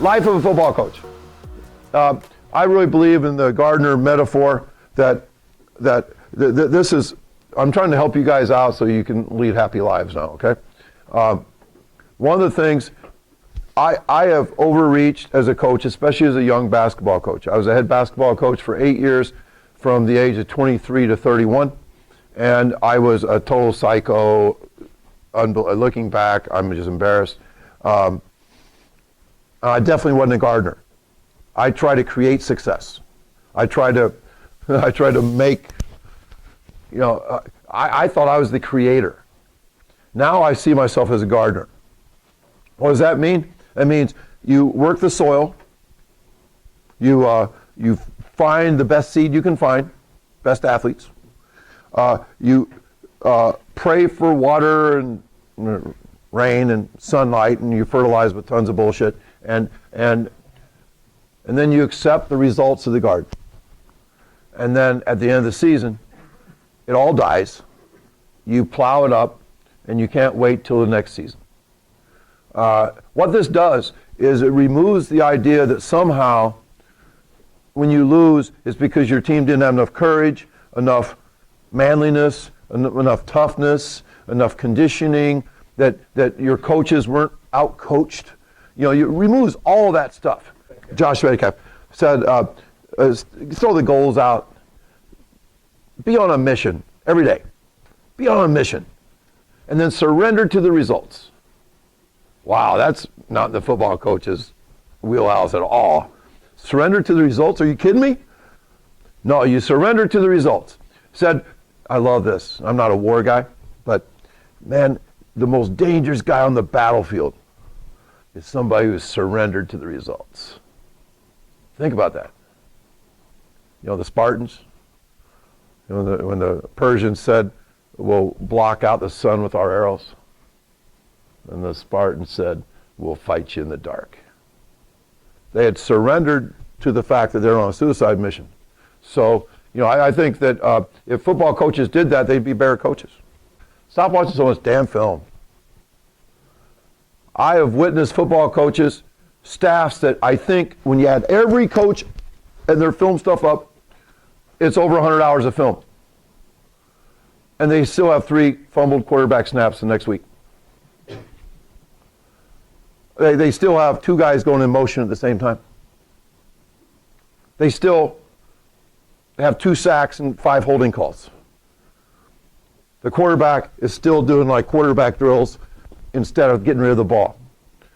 Life of a football coach. I really believe in the gardener metaphor that this is, I'm trying to help you guys out so you can lead happy lives now, okay? One of the things, I have overreached as a coach, especially as a young basketball coach. I was a head basketball coach for 8 years from the age of 23 to 31, and I was a total psycho. Looking back, I'm just embarrassed. I definitely wasn't a gardener. I try to create success. I try to make, I thought I was the creator. Now I see myself as a gardener. What does that mean? That means you work the soil, you find the best seed you can find, best athletes. You pray for water and rain and sunlight, and you fertilize with tons of bullshit, and then you accept the results of the garden. And then at the end of the season, it all dies. You plow it up, and you can't wait till the next season. What this does is it removes the idea that somehow when you lose, it's because your team didn't have enough courage, enough manliness, enough toughness, enough conditioning, that your coaches weren't out-coached. It removes all that stuff. Josh Redefining said, throw the goals out. Be on a mission every day. Be on a mission. And then surrender to the results. Wow, that's not the football coach's wheelhouse at all. Surrender to the results? Are you kidding me? No, you surrender to the results. Said, I love this. I'm not a war guy, but man, the most dangerous guy on the battlefield is somebody who's surrendered to the results. Think about that. The Spartans, when the Persians said, we'll block out the sun with our arrows. And the Spartans said, we'll fight you in the dark. They had surrendered to the fact that they're on a suicide mission. So, I think that if football coaches did that, they'd be better coaches. Stop watching so much damn film. I have witnessed football coaches, staffs that I think when you add every coach and their film stuff up, it's over 100 hours of film. And they still have 3 fumbled quarterback snaps the next week. They still have 2 guys going in motion at the same time. They still have 2 sacks and 5 holding calls. The quarterback is still doing like quarterback drills instead of getting rid of the ball.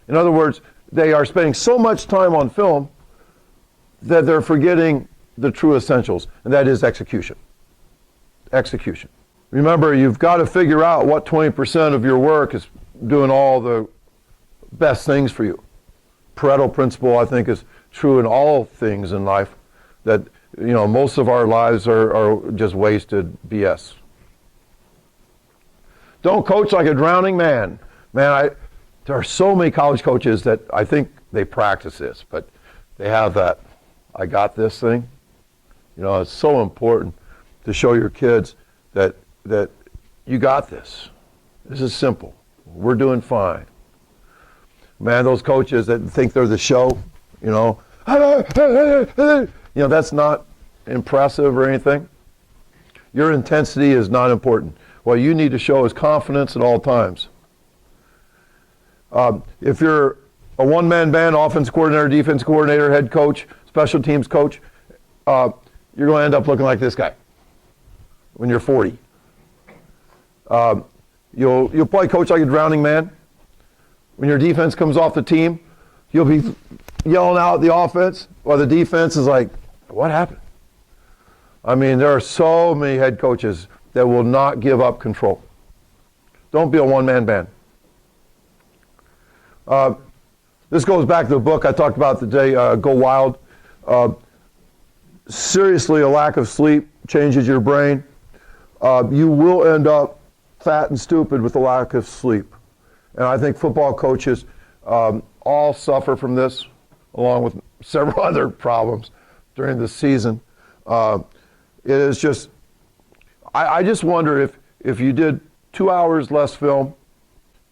In other words, they are spending so much time on film that they're forgetting the true essentials, and that is execution. Execution. Remember, you've got to figure out what 20% of your work is doing all the best things for you. Pareto principle, I think, is true in all things in life, that most of our lives are just wasted BS. Don't coach like a drowning man. Man, there are so many college coaches that I think they practice this, but they have that, I got this thing. It's so important to show your kids that you got this. This is simple. We're doing fine. Man, those coaches that think they're the show, that's not impressive or anything. Your intensity is not important. What you need to show is confidence at all times. If you're a one-man band, offense coordinator, defense coordinator, head coach, special teams coach, you're going to end up looking like this guy when you're 40. You'll probably coach like a drowning man. When your defense comes off the team, you'll be yelling out at the offense while the defense is like, what happened? I mean, there are so many head coaches that will not give up control. Don't be a one-man band. This goes back to the book I talked about today, Go Wild. Seriously, a lack of sleep changes your brain. You will end up fat and stupid with a lack of sleep. And I think football coaches all suffer from this, along with several other problems during the season. It is just, I just wonder if you did 2 hours less film,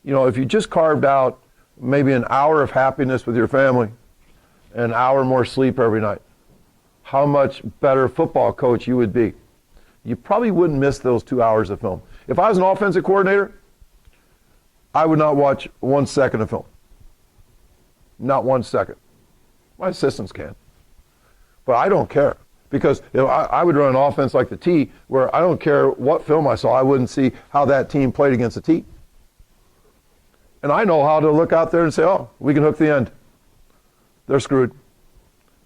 if you just carved out maybe an hour of happiness with your family, an hour more sleep every night, how much better football coach you would be. You probably wouldn't miss those 2 hours of film. If I was an offensive coordinator, I would not watch 1 second of film. Not 1 second. My assistants can. But I don't care. Because I would run an offense like the T, where I don't care what film I saw, I wouldn't see how that team played against the T. And I know how to look out there and say, oh, we can hook the end. They're screwed.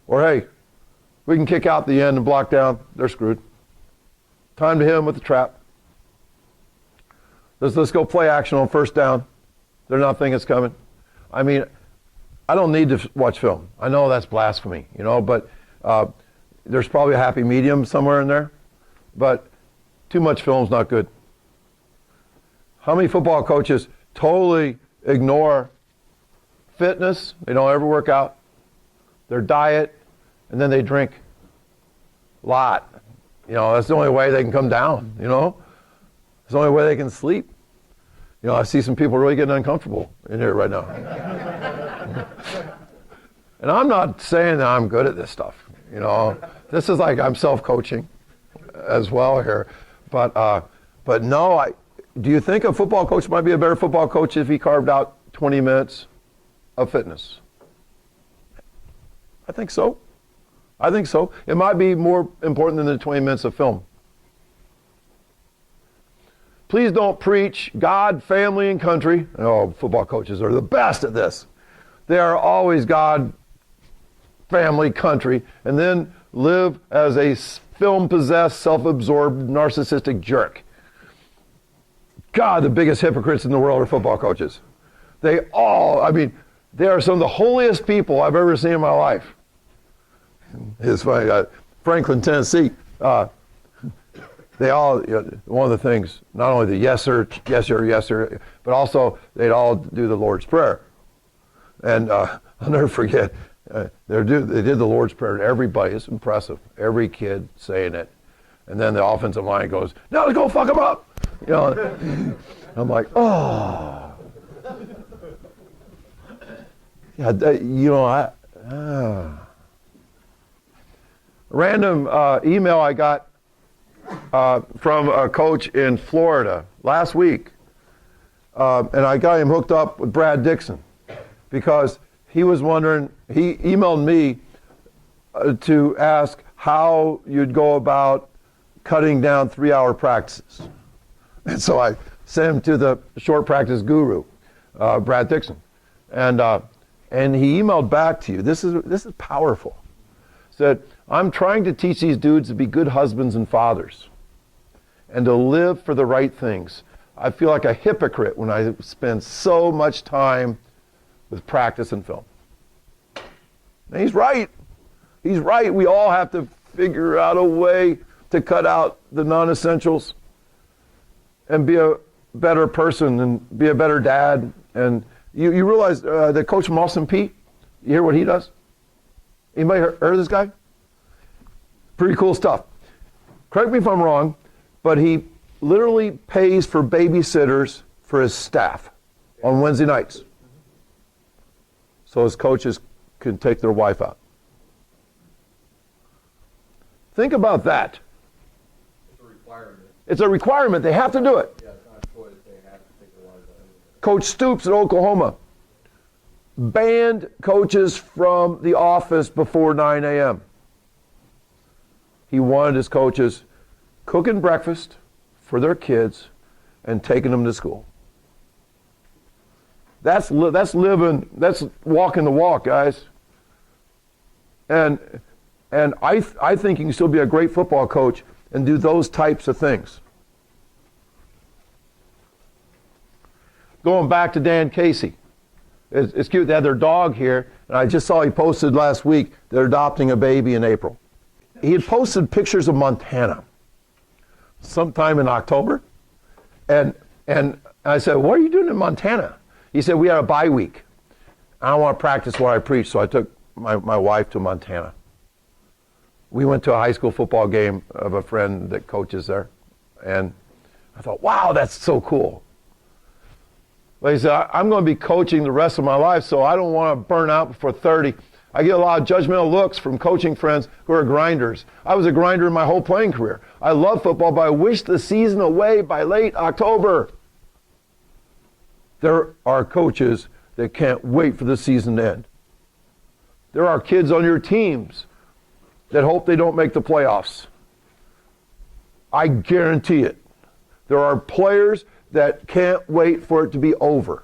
Or hey, we can kick out the end and block down. They're screwed. Time to hit them with the trap. Let's go play action on first down. They're not thinking it's coming. I mean, I don't need to watch film. I know that's blasphemy, but there's probably a happy medium somewhere in there. But too much film's not good. How many football coaches totally ignore fitness? They don't ever work out. Their diet, and then they drink a lot. That's the only way they can come down, It's the only way they can sleep. I see some people really getting uncomfortable in here right now. And I'm not saying that I'm good at this stuff, This is like I'm self-coaching as well here. But no, do you think a football coach might be a better football coach if he carved out 20 minutes of fitness? I think so. It might be more important than the 20 minutes of film. Please don't preach God, family, and country. Oh, football coaches are the best at this. They are always God, family, country, and then live as a film-possessed, self-absorbed, narcissistic jerk. God, the biggest hypocrites in the world are football coaches. They are some of the holiest people I've ever seen in my life. It's funny, Franklin, Tennessee, they all, one of the things, not only the yes sir, but also they'd all do the Lord's Prayer. And I'll never forget, they did the Lord's Prayer to everybody. It's impressive. Every kid saying it. And then the offensive line goes, now let's go fuck them up. I'm like, oh. Yeah, random email I got from a coach in Florida last week. And I got him hooked up with Brad Dixon because he was wondering, he emailed me to ask how you'd go about cutting down 3-hour practices. And so I sent him to the short practice guru, Brad Dixon. And he emailed back to you. This is powerful. Said, I'm trying to teach these dudes to be good husbands and fathers and to live for the right things. I feel like a hypocrite when I spend so much time with practice and film. And he's right. He's right. We all have to figure out a way to cut out the non-essentials and be a better person and be a better dad. And you realize that Coach Mawson P, you hear what he does? Anybody heard of this guy? Pretty cool stuff. Correct me if I'm wrong, but he literally pays for babysitters for his staff on Wednesday nights, so his coaches can take their wife out. Think about that. It's a requirement. It's a requirement. They have to do it. Yeah, it's not a choice. They have to take their wives out. Coach Stoops at Oklahoma banned coaches from the office before 9 a.m. He wanted his coaches cooking breakfast for their kids and taking them to school. That's living, that's walking the walk, guys. And I think you can still be a great football coach and do those types of things. Going back to Dan Casey. It's cute, they had their dog here, and I just saw he posted last week they're adopting a baby in April. He had posted pictures of Montana sometime in October, and I said, what are you doing in Montana? He said, we had a bye week. I don't want to practice what I preach, so I took my wife to Montana. We went to a high school football game of a friend that coaches there, and I thought, wow, that's so cool. But he said, I'm going to be coaching the rest of my life, so I don't want to burn out before 30. I get a lot of judgmental looks from coaching friends who are grinders. I was a grinder in my whole playing career. I love football, but I wish the season away by late October. There are coaches that can't wait for the season to end. There are kids on your teams that hope they don't make the playoffs. I guarantee it. There are players that can't wait for it to be over.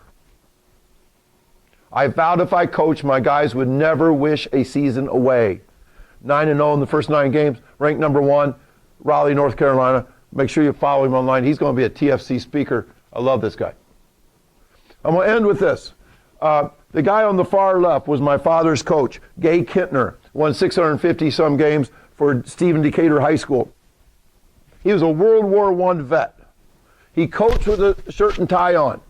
I vowed if I coached, my guys would never wish a season away. 9-0 in the first 9 games, ranked number 1, Raleigh, North Carolina. Make sure you follow him online. He's going to be a TFC speaker. I love this guy. I'm going to end with this. The guy on the far left was my father's coach, Gay Kintner, won 650-some games for Stephen Decatur High School. He was a World War I vet. He coached with a shirt and tie on.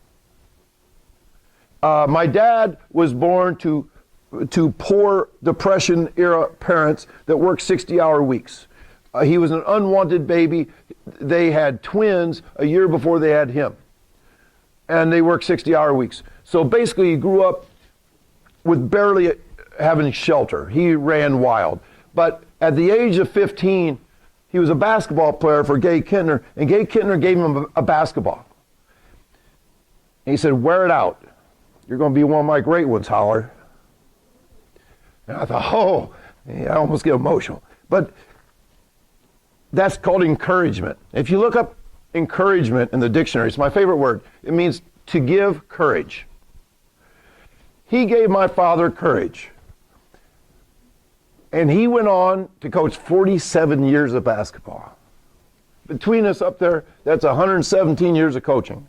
My dad was born to poor Depression-era parents that worked 60-hour weeks. He was an unwanted baby. They had twins a year before they had him. And they worked 60-hour weeks. So basically, he grew up with barely having shelter. He ran wild. But at the age of 15, he was a basketball player for Gay Kintner, and Gay Kintner gave him a basketball. And he said, wear it out. You're going to be one of my great ones, Holler. And I thought, oh, I almost get emotional. But that's called encouragement. If you look up encouragement in the dictionary, it's my favorite word. It means to give courage. He gave my father courage. And he went on to coach 47 years of basketball. Between us up there, that's 117 years of coaching.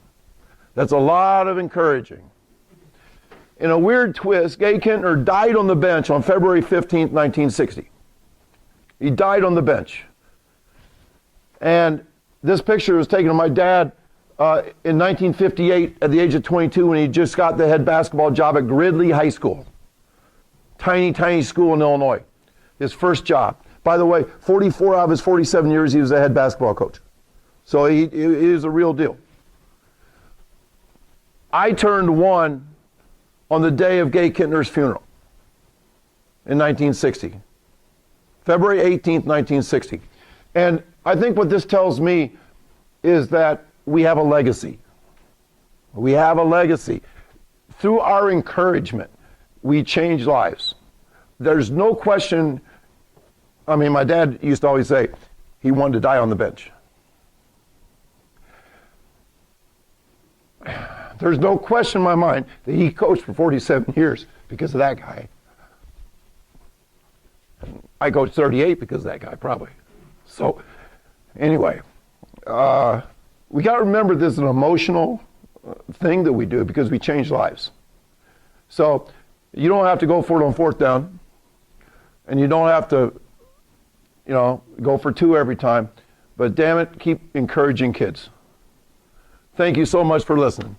That's a lot of encouraging. In a weird twist, Gay Kintner died on the bench on February 15th, 1960. He died on the bench. And this picture was taken of my dad in 1958 at the age of 22 when he just got the head basketball job at Gridley High School. Tiny, tiny school in Illinois. His first job. By the way, 44 out of his 47 years, he was a head basketball coach. So he is a real deal. I turned 1 on the day of Gay Kintner's funeral in 1960. February 18th, 1960. And I think what this tells me is that we have a legacy. We have a legacy. Through our encouragement, we change lives. There's no question. I mean, my dad used to always say he wanted to die on the bench. There's no question in my mind that he coached for 47 years because of that guy. I coached 38 because of that guy, probably. So, anyway, we got to remember this is an emotional thing that we do because we change lives. So, you don't have to go for it on 4th down, and you don't have to, go for 2 every time. But damn it, keep encouraging kids. Thank you so much for listening.